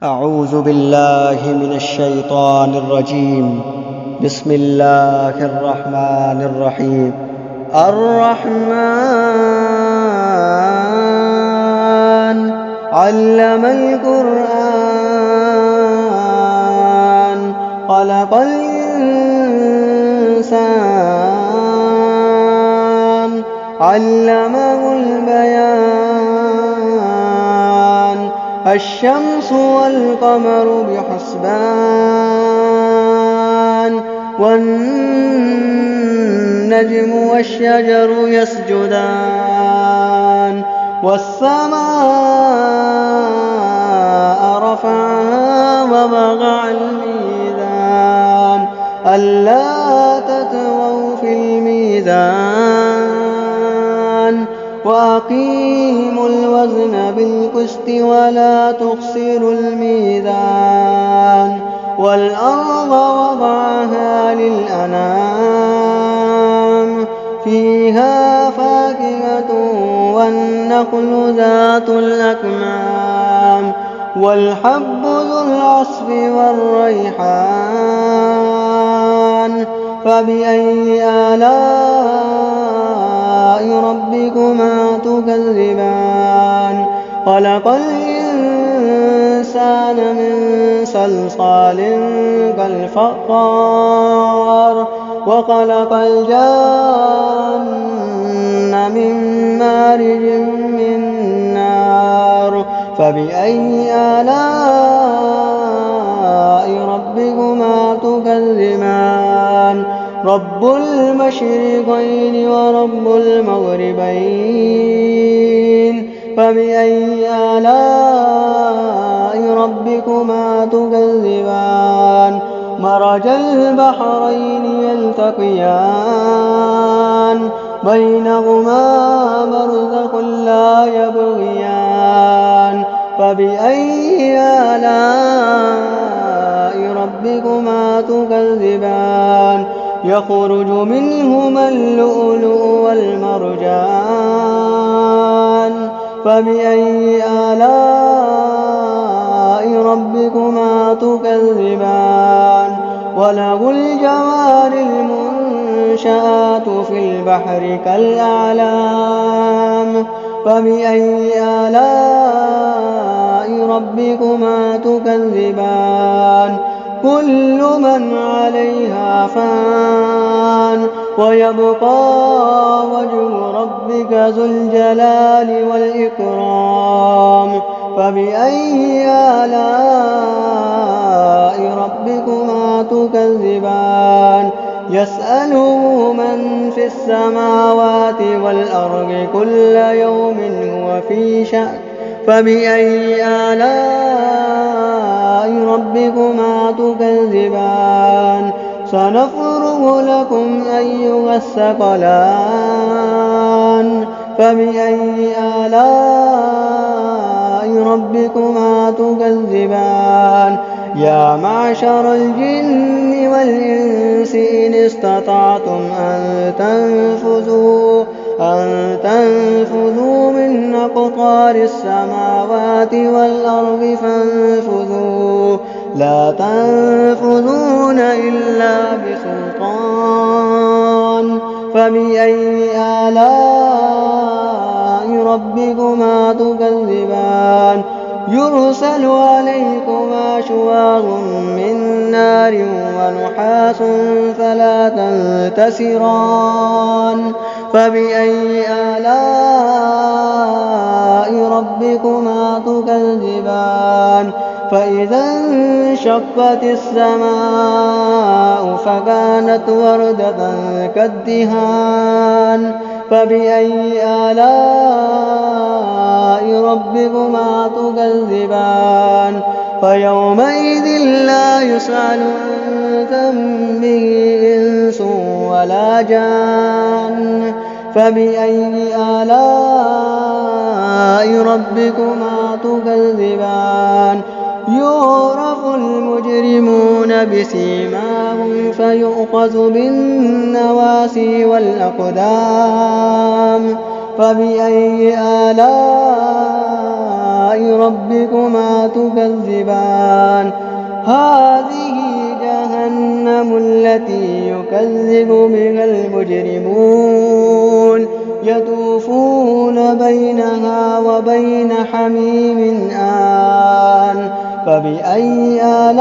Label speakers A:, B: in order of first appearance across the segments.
A: أعوذ بالله من الشيطان الرجيم. بسم الله الرحمن الرحيم. الرحمن علم القرآن خلق الإنسان علمه البيان الشمس والقمر بحسبان والنجم والشجر يسجدان والسماء رفعها ووضع الميزان ألا تطغوا في الميزان وأقيموا الوزن بالقسط ولا تخسروا الميزان والأرض وضعها للأنام فيها فاكهة والنخل ذات الأكمام والحب ذو العصف والريحان فبأي آلاء ربكما تكذبان خلق الإنسان من صلصال كالفخار وخلق الجان من مارج من نار فبأي آلاء ربكما تكذبان رب المشرقين ورب المغربين فبأي آلاء ربكما تكذبان مرج البحرين يلتقيان بينهما برزخ لا يبغيان فبأي آلاء ربكما تكذبان يخرج منهما اللؤلؤ والمرجان فبأي آلاء ربكما تكذبان وله الجوار المنشآت في البحر كالأعلام فبأي آلاء ربكما تكذبان كل من عليها فان ويبقى وجه ربك ذو الجلال والإكرام فبأي آلاء ربكما تكذبان يسأله من في السماوات والأرض كل يوم هو في شأن فبأي آلاء ربكما تكذبان سنفرغ لكم أيها الثقلان فبأي آلاء ربكما تكذبان يا معشر الجن والإنس إن استطعتم أن تنفذوا من أقطار السماوات والأرض فانفذوا لا تنفذون إلا بسلطان فبأي آلاء ربكما تكذبان يرسل عليكما شواظ من نار ونحاس فلا تنتصران فبأي آلاء ربكما تكذبان فإذا انشقت السماء فكانت وردة كالدهان فبأي آلاء ربكما تكذبان فيومئذ لا يسأل عن ذنبه إنس ولا جان فبأي آلاء ربكما تكذبان يعرف المجرمون بسيماهم فيؤخذ بالنواسي والأقدام فبأي آلاء ربكما تكذبان هذه جهنم التي يكذب بها المجرمون يطوفون بينها وبين حميم آن فبأي آلاء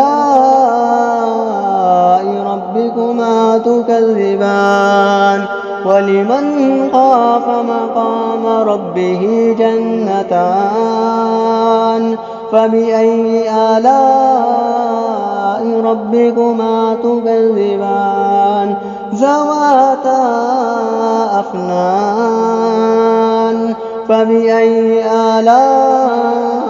A: ربكما تكذبان ولمن خاف مقام ربه جنتان فبأي آلاء ربكما تكذبان ذواتا أفنان فبأي آلاء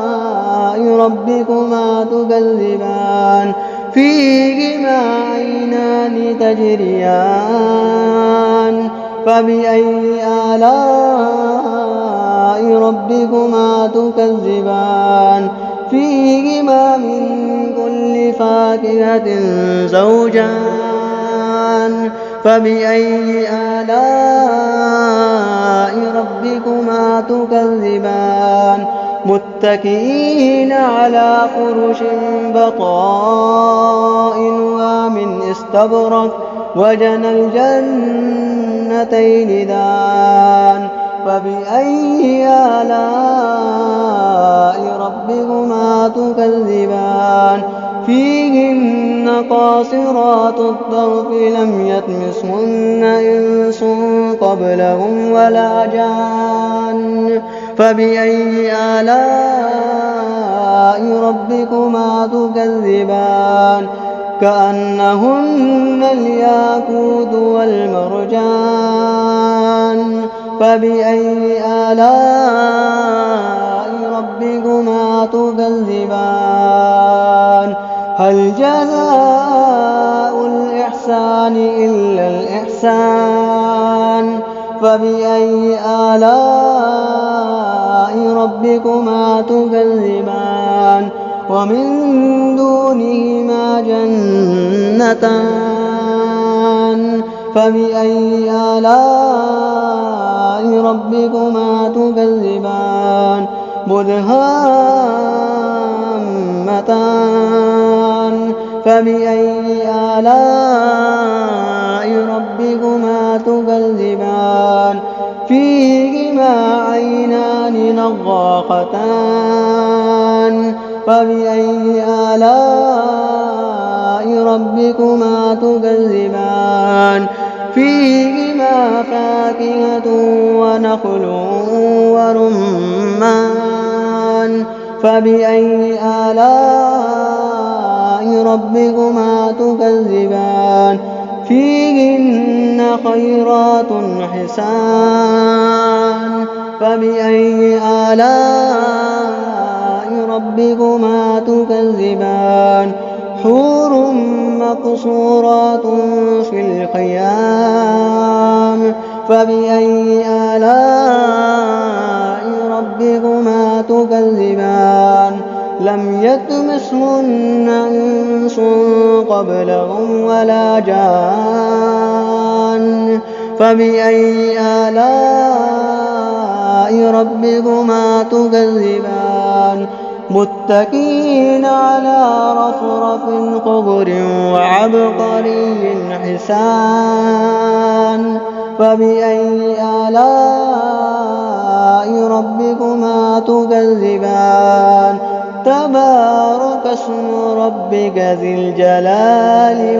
A: ربكما تكذبان فيهما عينان تجريان فبأي آلاء ربكما تكذبان فيهما من كل فاكهة زوجان فبأي آلاء ربكما تكذبان متكئين على فرش بطائنها من استبرق وجنى الجنتين دان فبأي آلاء ربكما تكذبان فيهن قاصرات الطرف لم يطمثهن إنس قبلهم ولا جان فبأي آلاء ربكما تكذبان كأنهن الياقوت والمرجان فبأي آلاء ربكما تكذبان هل جزاء الإحسان إلا الإحسان فبأي آلاء ربكما تكذبان ومن دونهما جنتان فبأي آلاء ربكما تكذبان مدهامتان فبأي آلاء ربكما تكذبان فيهما عينان نضاختان فبأي آلاء ربكما تكذبان فيهما فاكهة ونخل ورمان فبأي آلاء ربكما تكذبان فيهن خيرات حسان فبأي آلاء ربكما تكذبان حور مقصورات في الخيام فبأي آلاء ربكما تكذبان لم يطمثهن إنس قبلهم ولا جان فبأي آلاء ربكما تكذبان متكئين على رفرف خضر وعبقري حسان فبأي آلاء ربكما تكذبان تبارك اسم ربك ذي الجلال